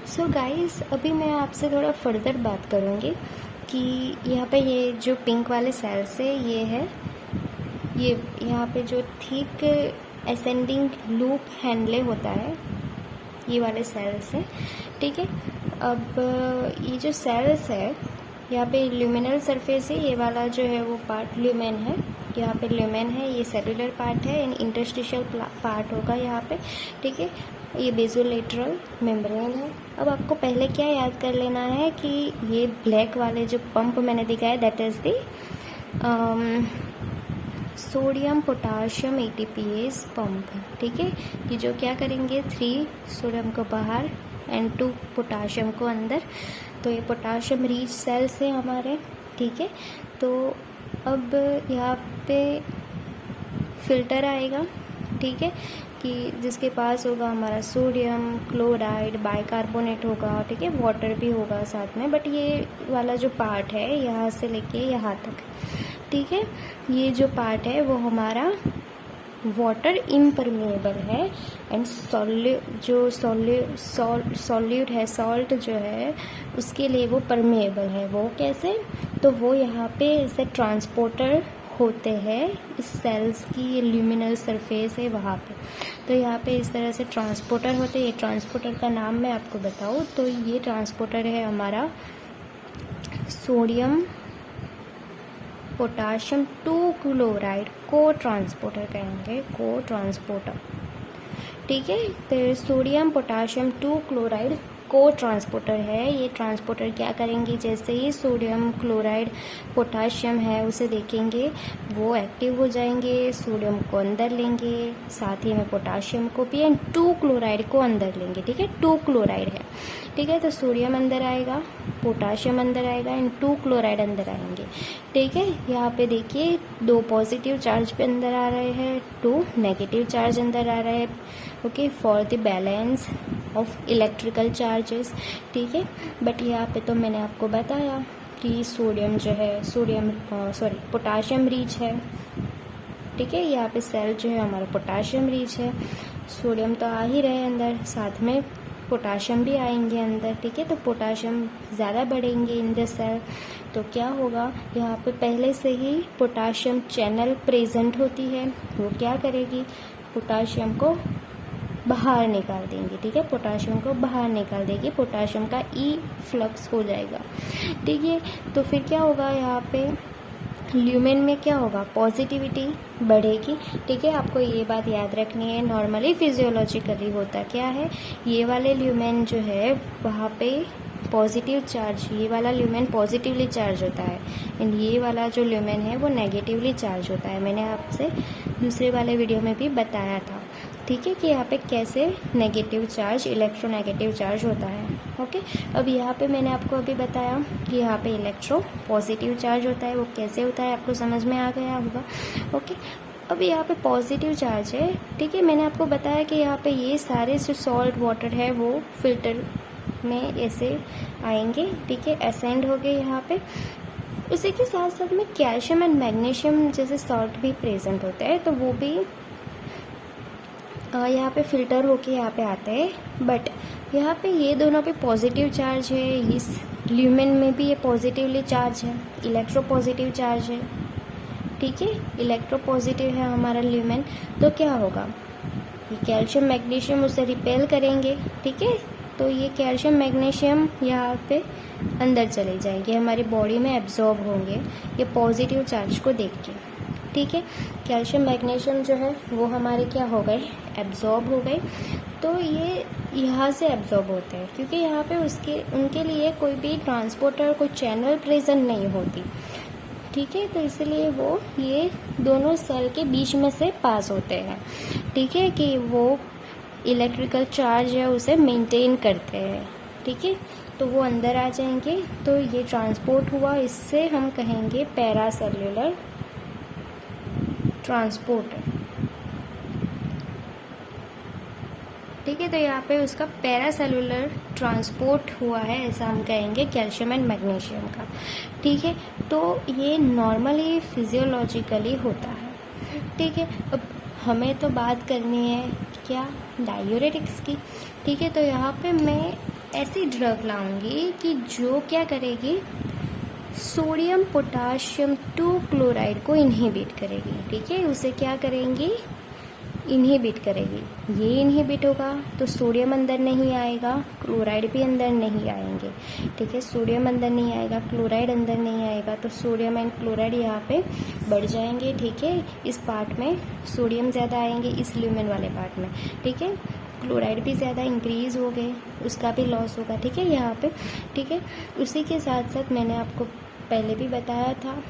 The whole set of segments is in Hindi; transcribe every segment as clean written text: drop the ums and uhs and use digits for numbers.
सो गाइस, अभी मैं आपसे थोड़ा फर्दर बात करूँगी कि यहाँ पे ये जो पिंक वाले सेल्स है ये यहाँ पे जो थिक असेंडिंग लूप हैंडले होता है, ये वाले सेल्स हैं। ठीक है, अब ये जो सेल्स है यहाँ पे ल्यूमिनल सरफेस है, ये वाला जो है वो पार्ट ल्यूमेन है, यहाँ पे ल्यूमेन है, ये सेलुलर पार्ट है एंड इंटरस्टिशियल पार्ट होगा यहाँ पे। ठीक है, ये बेसोलेटरल मेम्ब्रेन है। अब आपको पहले क्या याद कर लेना है कि ये ब्लैक वाले जो पंप मैंने दिखाया that is the sodium potassium ATPase pump. ठीक है, कि जो क्या करेंगे 3 सोडियम को बाहर एंड 2 पोटाशियम को अंदर। तो ये पोटाशियम रिच सेल्स है हमारे। ठीक है, तो अब यहाँ पे फिल्टर आएगा। ठीक है, कि जिसके पास होगा हमारा सोडियम क्लोराइड बाइकार्बोनेट होगा। ठीक है, वाटर भी होगा साथ में, बट ये वाला जो पार्ट है यहाँ से लेके यहाँ तक, ठीक है, ये जो पार्ट है वो हमारा वाटर इम्परमेएबल है एंड सॉल्यूट है, सॉल्ट जो है उसके लिए वो परमेएबल है। वो कैसे? तो वो यहाँ पे ऐसे ट्रांसपोर्टर होते हैं इस सेल्स की, ये ल्यूमिनल सरफेस है वहाँ पे। तो यहाँ पे इस तरह से ट्रांसपोर्टर होते हैं। ये ट्रांसपोर्टर का नाम मैं आपको बताऊँ तो ये ट्रांसपोर्टर है हमारा सोडियम पोटाशियम 2 क्लोराइड को ट्रांसपोर्टर कहेंगे, को ट्रांसपोर्टर। ठीक है, तो सोडियम पोटाशियम 2 क्लोराइड को ट्रांसपोर्टर है। ये ट्रांसपोर्टर क्या करेंगे, जैसे ही सोडियम क्लोराइड पोटाशियम है उसे देखेंगे वो एक्टिव हो जाएंगे, सोडियम को अंदर लेंगे, साथ ही में पोटाशियम को भी एंड 2 क्लोराइड को अंदर लेंगे। ठीक है, 2 क्लोराइड है। ठीक है, तो सोडियम अंदर आएगा, पोटाशियम अंदर आएगा एंड 2 क्लोराइड अंदर आएंगे। ठीक है, यहाँ पे देखिए 2 पॉजिटिव चार्ज पे अंदर आ रहे हैं, 2 नेगेटिव चार्ज अंदर आ रहे हैं। Okay, for the balance of electrical charges. ठीक है, बट यहाँ पे तो मैंने आपको बताया कि सोडियम जो है पोटाशियम रिच है। ठीक है, यहाँ पे सेल जो है हमारा पोटाशियम रिच है, सोडियम तो आ ही रहे अंदर, साथ में पोटाशियम भी आएंगे अंदर। ठीक है, तो पोटाशियम ज़्यादा बढ़ेंगे इन द सेल। तो क्या होगा, यहाँ पे पहले से ही पोटाशियम चैनल प्रेजेंट होती है, वो क्या करेगी, पोटाशियम को बाहर निकाल देंगे। ठीक है, पोटाशियम को बाहर निकाल देगी, पोटाशियम का फ्लक्स हो जाएगा। ठीक है, तो फिर क्या होगा, यहाँ पे ल्यूमेन में क्या होगा, पॉजिटिविटी बढ़ेगी। ठीक है, आपको ये बात याद रखनी है। नॉर्मली फिजियोलॉजिकली होता क्या है, ये वाले ल्यूमेन जो है वहाँ पे पॉजिटिव चार्ज, ये वाला ल्यूमेन पॉजिटिवली चार्ज होता है एंड ये वाला जो ल्यूमेन है वो नेगेटिवली चार्ज होता है। मैंने आपसे दूसरे वाले वीडियो में भी बताया था। ठीक है, कि यहाँ पे कैसे नेगेटिव चार्ज, इलेक्ट्रोनेगेटिव चार्ज होता है। ओके, अब यहाँ पे मैंने आपको अभी बताया कि यहाँ पे इलेक्ट्रो पॉजिटिव चार्ज होता है, वो कैसे होता है आपको समझ में आ गया होगा। ओके, अब यहाँ पे पॉजिटिव चार्ज है। ठीक है, मैंने आपको बताया कि यहाँ पे ये सारे जो सॉल्ट वाटर है वो फिल्टर में ऐसे आएंगे। ठीक है, असेंड हो गए यहाँ पे। उसी के साथ साथ में कैल्शियम एंड मैग्नीशियम जैसे सॉल्ट भी प्रेजेंट होते हैं, तो वो भी यहाँ पे फिल्टर होके यहाँ पे आते हैं। बट यहाँ पे ये दोनों पे पॉजिटिव चार्ज है, इस ल्यूमेन में भी ये पॉजिटिवली चार्ज है, इलेक्ट्रो पॉजिटिव चार्ज है। ठीक है, इलेक्ट्रो पॉजिटिव है हमारा ल्यूमेन। तो क्या होगा, ये कैल्शियम मैग्नीशियम उसे रिपेल करेंगे। ठीक है, तो ये कैल्शियम मैग्नीशियम यहाँ पे अंदर चले जाएंगे, हमारी बॉडी में एब्जॉर्ब होंगे ये पॉजिटिव चार्ज को देख के। ठीक है, कैल्शियम मैग्नीशियम जो है वो हमारे क्या हो गए, एब्जॉर्ब हो गए। तो ये यहाँ से एब्जॉर्ब होते हैं क्योंकि यहाँ पे उनके लिए कोई भी ट्रांसपोर्टर, कोई चैनल प्रेजेंट नहीं होती। ठीक है, तो इसलिए वो ये दोनों सेल के बीच में से पास होते हैं। ठीक है, कि वो इलेक्ट्रिकल चार्ज है उसे मेंटेन करते हैं। ठीक है, तो वो अंदर आ जाएंगे। तो ये ट्रांसपोर्ट हुआ, इससे हम कहेंगे पैरासेल्युलर ट्रांसपोर्टर। ठीक है, तो यहाँ पे उसका पैरासेल्युलर ट्रांसपोर्ट हुआ है, ऐसा हम कहेंगे कैल्शियम एंड मैग्नीशियम का। ठीक है, तो ये नॉर्मली फिजियोलॉजिकली होता है। ठीक है, अब हमें तो बात करनी है क्या, डायूरेटिक्स की। ठीक है, तो यहाँ पे मैं ऐसी ड्रग लाऊंगी कि जो क्या करेगी, सोडियम पोटाशियम 2 क्लोराइड को इनहिबिट करेगी। ठीक है, उसे क्या करेंगी, इनहिबिट करेगी। ये इनहिबिट होगा तो सोडियम अंदर नहीं आएगा, क्लोराइड भी अंदर नहीं आएंगे। ठीक है, सोडियम अंदर नहीं आएगा, क्लोराइड अंदर नहीं आएगा, तो सोडियम एंड क्लोराइड यहाँ पे बढ़ जाएंगे। ठीक है, इस पार्ट में सोडियम ज़्यादा आएंगे, इस ल्यूमेन वाले पार्ट में। ठीक है, क्लोराइड भी ज़्यादा इंक्रीज हो गए, उसका भी लॉस होगा। ठीक है, यहाँ पे। ठीक है, उसी के साथ साथ मैंने आपको पहले भी बताया था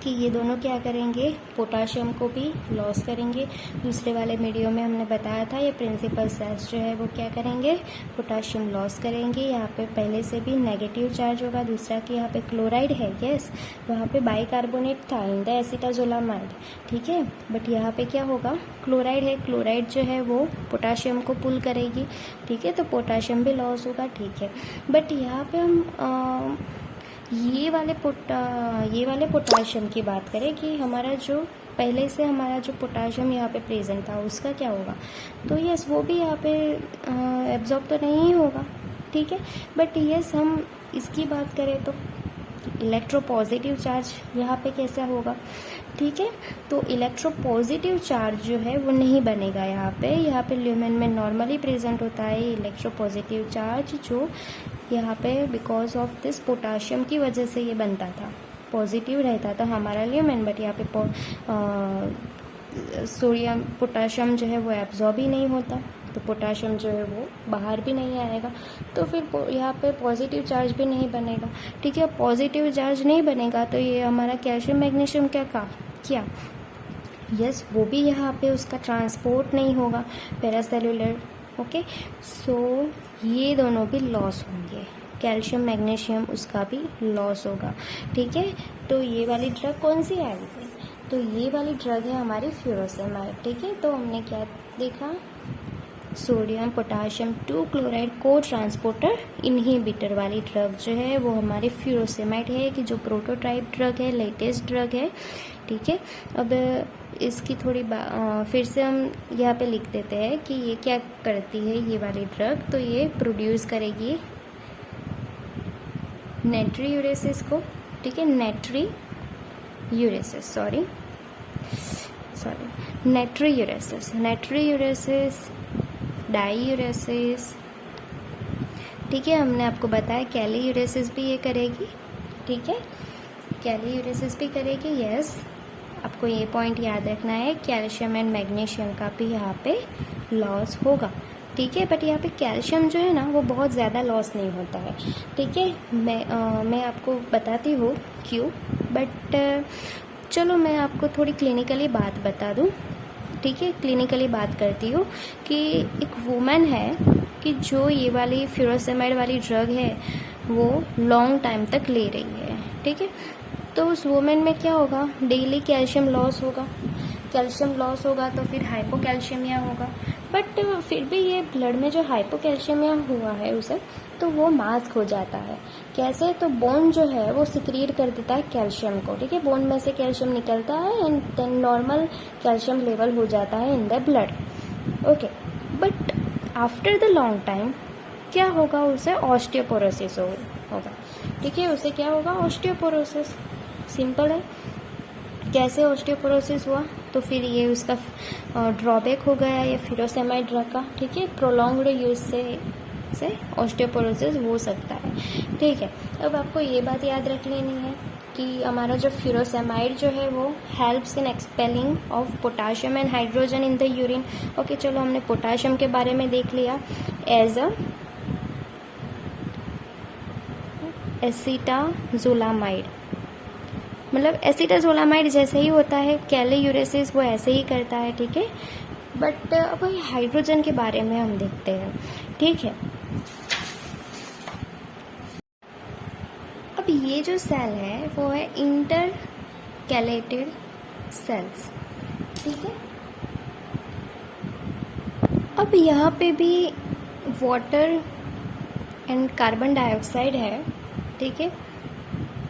कि ये दोनों क्या करेंगे, पोटाशियम को भी लॉस करेंगे। दूसरे वाले वीडियो में हमने बताया था ये प्रिंसिपल सेल्स जो है वो क्या करेंगे, पोटाशियम लॉस करेंगे। यहाँ पे पहले से भी नेगेटिव चार्ज होगा। दूसरा कि यहाँ पे क्लोराइड है, यस, वहाँ पे बाइकार्बोनेट था इन द एसिटाजोलामाइड। ठीक है, बट यहाँ पे क्या होगा, क्लोराइड है, क्लोराइड जो है वो पोटाशियम को पुल करेगी। ठीक है, तो पोटाशियम भी लॉस होगा। ठीक है, बट यहाँ पे हम ये वाले पोटाशियम की बात करें कि हमारा जो पहले से हमारा जो पोटाशियम यहाँ पे प्रेजेंट था उसका क्या होगा, तो यस वो भी यहाँ पे एब्जॉर्ब तो नहीं होगा। ठीक है, बट यस हम इसकी बात करें तो इलेक्ट्रोपॉजिटिव चार्ज यहाँ पे कैसा होगा। ठीक है, तो इलेक्ट्रोपॉजिटिव चार्ज जो है वो नहीं बनेगा यहाँ पे ल्यूमेन में नॉर्मली प्रेजेंट होता है इलेक्ट्रोपॉजिटिव चार्ज, जो यहाँ पे बिकॉज ऑफ दिस पोटाशियम की वजह से ये बनता था, पॉजिटिव रहता था हमारा ल्यूमेन, बट यहाँ पे सोडियम पोटाशियम जो है वो एब्जॉर्ब ही नहीं होता, तो पोटाशियम जो है वो बाहर भी नहीं आएगा, तो फिर यहाँ पे पॉजिटिव चार्ज भी नहीं बनेगा। ठीक है, पॉजिटिव चार्ज नहीं बनेगा तो ये हमारा कैल्शियम मैग्नीशियम क्या यस वो भी यहाँ पे उसका ट्रांसपोर्ट नहीं होगा, पैरासेलुलर। ओके, सो ये दोनों भी लॉस होंगे, कैल्शियम मैग्नीशियम उसका भी लॉस होगा। ठीक है, तो ये वाली ड्रग कौन सी आएगी, तो ये वाली ड्रग है हमारी फ्यूरोसेमाइड। ठीक है, तो हमने क्या देखा, सोडियम पोटाशियम 2 क्लोराइड को ट्रांसपोर्टर इनहिबिटर वाली ड्रग जो है वो हमारी फ्यूरोसेमाइड है, कि जो प्रोटोटाइप ड्रग है, लेटेस्ट ड्रग है। ठीक है, अब इसकी थोड़ी फिर से हम यहाँ पे लिख देते हैं कि ये क्या करती है ये वाली ड्रग, तो ये प्रोड्यूस करेगी नेट्रीयूरेसिस को। ठीक है, नेट्रीयूरेसिस, डाईयूरेसिस। ठीक है, हमने आपको बताया कैलीयूरेसिस भी ये करेगी। ठीक है, कैलीयूरेसिस भी करेगी, यस, आपको ये पॉइंट याद रखना है, कैल्शियम एंड मैग्नीशियम का भी यहाँ पे लॉस होगा। ठीक है, बट यहाँ पे कैल्शियम जो है ना वो बहुत ज़्यादा लॉस नहीं होता है। ठीक है, मैं आपको बताती हूँ क्यों, बट चलो मैं आपको थोड़ी क्लिनिकली बात बता दूँ। ठीक है, क्लिनिकली बात करती हूँ कि एक वुमेन है कि जो ये वाली फ्यूरोसेमाइड वाली ड्रग है वो लॉन्ग टाइम तक ले रही है। ठीक है, तो उस वुमेन में क्या होगा, डेली कैल्शियम लॉस होगा, तो फिर हाइपोकैल्शियमिया होगा। बट फिर भी ये ब्लड में जो हाइपोकैल्शियमिया हुआ है उसे, तो वो मास्क हो जाता है। कैसे, तो बोन जो है वो सिक्रीट कर देता है कैल्शियम को। ठीक है, बोन में से कैल्शियम निकलता है and then normal calcium level हो जाता है in the blood. Okay, but after the long time क्या होगा, उसे ऑस्टियोपोरोसिस होगा। ठीक है, उसे क्या होगा, ऑस्टियोपोरोसिस। सिंपल है, कैसे ऑस्टियोपोरोसिस हुआ, तो फिर ये उसका ड्रॉबैक हो गया ये फ्यूरोसेमाइड ड्रग का। ठीक है, प्रोलॉन्ग्ड यूज से ऑस्टियोपोरोसिस हो सकता है। ठीक है, अब आपको ये बात याद रख लेनी है कि हमारा जो फ्यूरोसेमाइड जो है वो helps in expelling of potassium and hydrogen in the urine. Okay, चलो हमने पोटाशियम के बारे में देख लिया एज अ एसिटाजोलामाइड, मतलब एसिटाजोलामाइड जैसे ही होता है, कैलीयूरेसिस वो ऐसे ही करता है। ठीक है, बट अब हाइड्रोजन के बारे में हम देखते हैं। ठीक है, अब ये जो सेल है वो है इंटरकैलेटेड सेल्स। ठीक है, अब यहाँ पे भी वाटर एंड कार्बन डाइऑक्साइड है। ठीक है,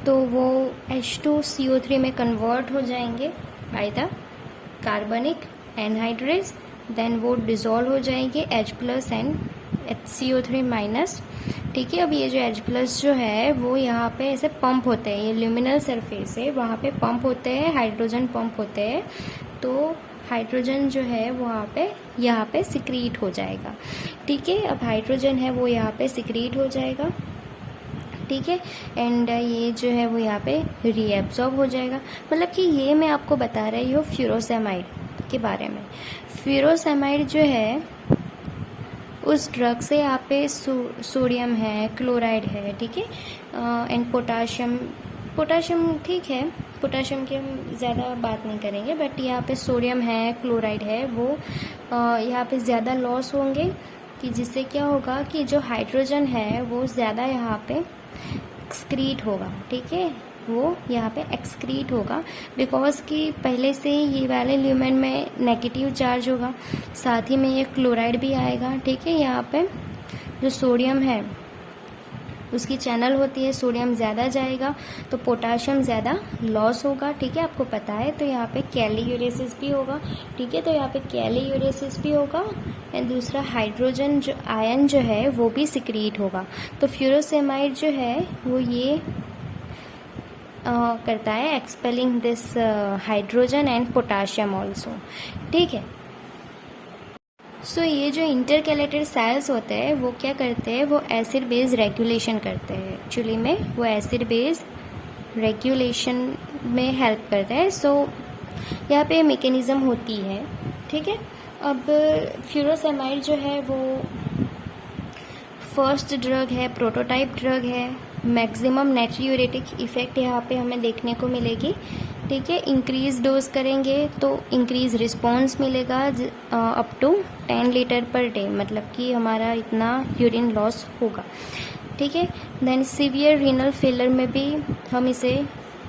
तो वो H2CO3 में कन्वर्ट हो जाएंगे by the carbonic anhydrase, then वो डिज़ोल्व हो जाएंगे H+ एंड HCO3 माइनस। ठीक है, अब ये जो H+ जो है वो यहाँ पे ऐसे पंप होते हैं, ये ल्यूमिनल सरफेस है, वहाँ पे पंप होते हैं, हाइड्रोजन पंप होते हैं। तो हाइड्रोजन जो है वो यहाँ पे सिक्रीट हो जाएगा। ठीक है, अब हाइड्रोजन है वो यहाँ पे सिक्रीट हो जाएगा। ठीक है, एंड ये जो है वो यहाँ पे रीएब्जॉर्ब हो जाएगा। मतलब कि ये मैं आपको बता रही हूँ फ्यूरोसेमाइड के बारे में। फ्यूरोसेमाइड जो है उस ड्रग से यहाँ पे सोडियम है, क्लोराइड है, ठीक है, एंड पोटाशियम ठीक है, पोटाशियम की हम ज़्यादा बात नहीं करेंगे, बट यहाँ पे सोडियम है, क्लोराइड है, वो यहाँ पे ज़्यादा लॉस होंगे, कि जिससे क्या होगा कि जो हाइड्रोजन है वो ज़्यादा यहाँ पे एक्सक्रीट होगा। ठीक है, वो यहाँ पे एक्सक्रीट होगा, बिकॉज कि पहले से ही ये वाले ल्यूमेन में नेगेटिव चार्ज होगा, साथ ही में ये क्लोराइड भी आएगा। ठीक है, यहाँ पे जो सोडियम है उसकी चैनल होती है, सोडियम ज़्यादा जाएगा तो पोटाशियम ज़्यादा लॉस होगा। ठीक है, आपको पता है। तो यहाँ पे कैलीयूरेसिस भी होगा। ठीक है, तो यहाँ पे कैलीयूरेसिस भी होगा, एंड दूसरा हाइड्रोजन जो आयन जो है वो भी सिक्रीट होगा। तो फ्यूरोसेमाइड जो है वो ये करता है expelling this hydrogen and potassium also. ठीक है, सो ये जो इंटरकैलेटेड सेल्स होते हैं वो क्या करते हैं, वो एसिड बेस रेगुलेशन करते हैं। एक्चुअली में वो एसिड बेस रेगुलेशन में हेल्प करते हैं। सो यहाँ पे मैकेनिज्म होती है। ठीक है, अब फ्यूरोसेमाइड जो है वो फर्स्ट ड्रग है, प्रोटोटाइप ड्रग है। मैक्सिमम नाइट्रियूरेटिक इफेक्ट यहाँ पे हमें देखने को मिलेगी। ठीक है, इंक्रीज डोज करेंगे तो इंक्रीज रिस्पॉन्स मिलेगा up to 10 litre per day, मतलब कि हमारा इतना यूरिन लॉस होगा। ठीक है, देन सीवियर रीनल फेलर में भी हम इसे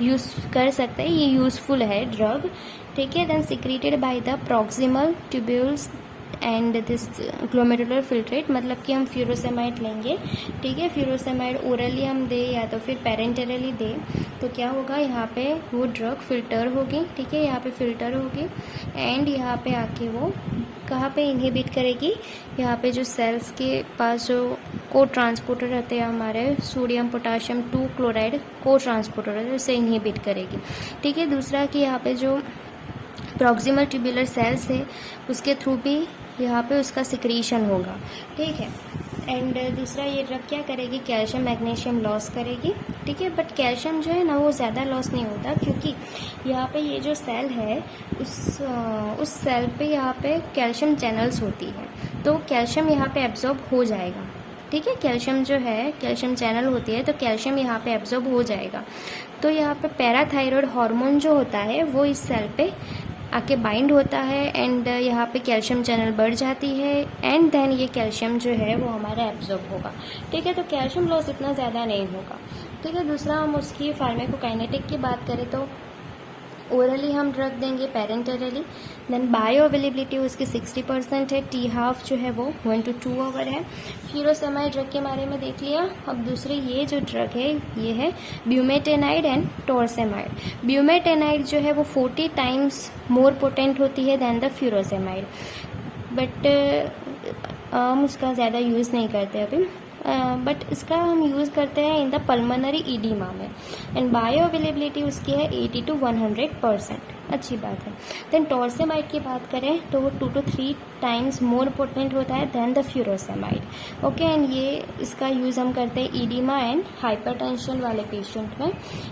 यूज़ कर सकते हैं, ये यूज़फुल है ड्रग। ठीक है, then secreted by the proximal tubules and this glomerular filtrate, मतलब कि हम फ्यूरोसेमाइड लेंगे। ठीक है, फ्यूरोसेमाइड ओरली हम दे या तो फिर पेरेंटरली दे, तो क्या होगा, यहाँ पे वो ड्रग फिल्टर होगी। ठीक है, यहाँ पे फिल्टर होगी, एंड यहाँ पे आके वो कहाँ पे इनहिबिट करेगी, यहाँ पे जो सेल्स के पास जो को ट्रांसपोर्टर रहते हैं हमारे, सोडियम पोटाशियम 2 क्लोराइड को ट्रांसपोर्टर रहते हैं, उसे इनहिबिट करेगी। ठीक है, दूसरा कि यहाँ पे जो प्रॉक्सिमल ट्यूबुलर सेल्स है उसके थ्रू भी यहाँ पे उसका सिक्रीशन होगा। ठीक है, एंड दूसरा ये ड्रग क्या करेगी, कैल्शियम मैग्नीशियम लॉस करेगी। ठीक है, बट कैल्शियम जो है ना वो ज़्यादा लॉस नहीं होता, क्योंकि यहाँ पे ये जो सेल है उस सेल पे यहाँ पे कैल्शियम चैनल्स होती है, तो कैल्शियम यहाँ पे एब्जॉर्ब हो जाएगा। ठीक है, कैल्शियम जो है, कैल्शियम चैनल होती है, तो कैल्शियम यहाँ पे एब्जॉर्ब हो जाएगा। तो यहाँ पे पैराथायरॉयड हार्मोन जो होता है वो इस सेल पे आके बाइंड होता है, एंड यहाँ पे कैल्शियम चैनल बढ़ जाती है, एंड देन ये कैल्शियम जो है वो हमारा एब्जॉर्ब होगा। ठीक है, तो कैल्शियम लॉस इतना ज़्यादा नहीं होगा। ठीक है, दूसरा हम उसकी फार्माकोकाइनेटिक की बात करें तो ओरली हम ड्रग देंगे, पेरेंटरली। देन बायो अवेलेबिलिटी उसकी 60% है, टी हाफ जो है वो 1 to 2 आवर है। फ्यूरोसेमाइड ड्रग के बारे में देख लिया। अब दूसरे ये जो ड्रग है ये है ब्यूमेटेनाइड एंड टोरसेमाइड। ब्यूमेटेनाइड जो है वो 40 टाइम्स मोर पोटेंट होती है दैन द फ्यूरोसेमाइड, बट हम उसका ज़्यादा यूज़ नहीं करते अभी, बट इसका हम यूज़ करते हैं इन द पल्मोनरी ईडीमा में, एंड बायो अवेलेबिलिटी उसकी है 80 to 100%, अच्छी बात है। देन टोरसेमाइड की बात करें तो वो 2 to 3 टाइम्स मोर पोटेंट होता है than the furosemide. Okay, and ये इसका यूज़ हम करते हैं ईडीमा एंड हाइपरटेंशन वाले पेशेंट में।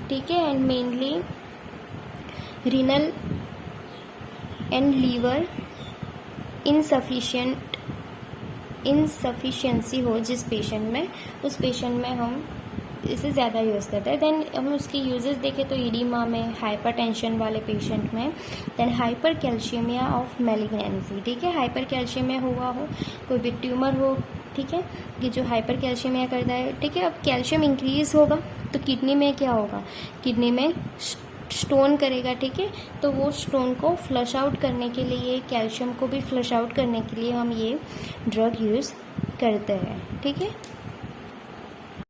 ठीक है, and mainly renal and liver insufficiency हो जिस पेशेंट में, उस पेशेंट में हम इसे ज़्यादा यूज़ करते हैं। देन हम उसकी यूजेस देखें तो ईडीमा में, हाइपरटेंशन वाले पेशेंट में, then hypercalcaemia of malignancy. ठीक है, हाइपर कैल्शियमिया हुआ हो, कोई भी ट्यूमर हो, ठीक है, कि जो हाइपर कैल्शियमिया करता है। ठीक है, अब कैल्शियम इंक्रीज होगा तो किडनी में क्या होगा, किडनी में स्टोन करेगा। ठीक है, तो वो स्टोन को फ्लश आउट करने के लिए, कैल्शियम को भी फ्लश आउट करने के लिए हम ये ड्रग यूज़ करते हैं। ठीक है।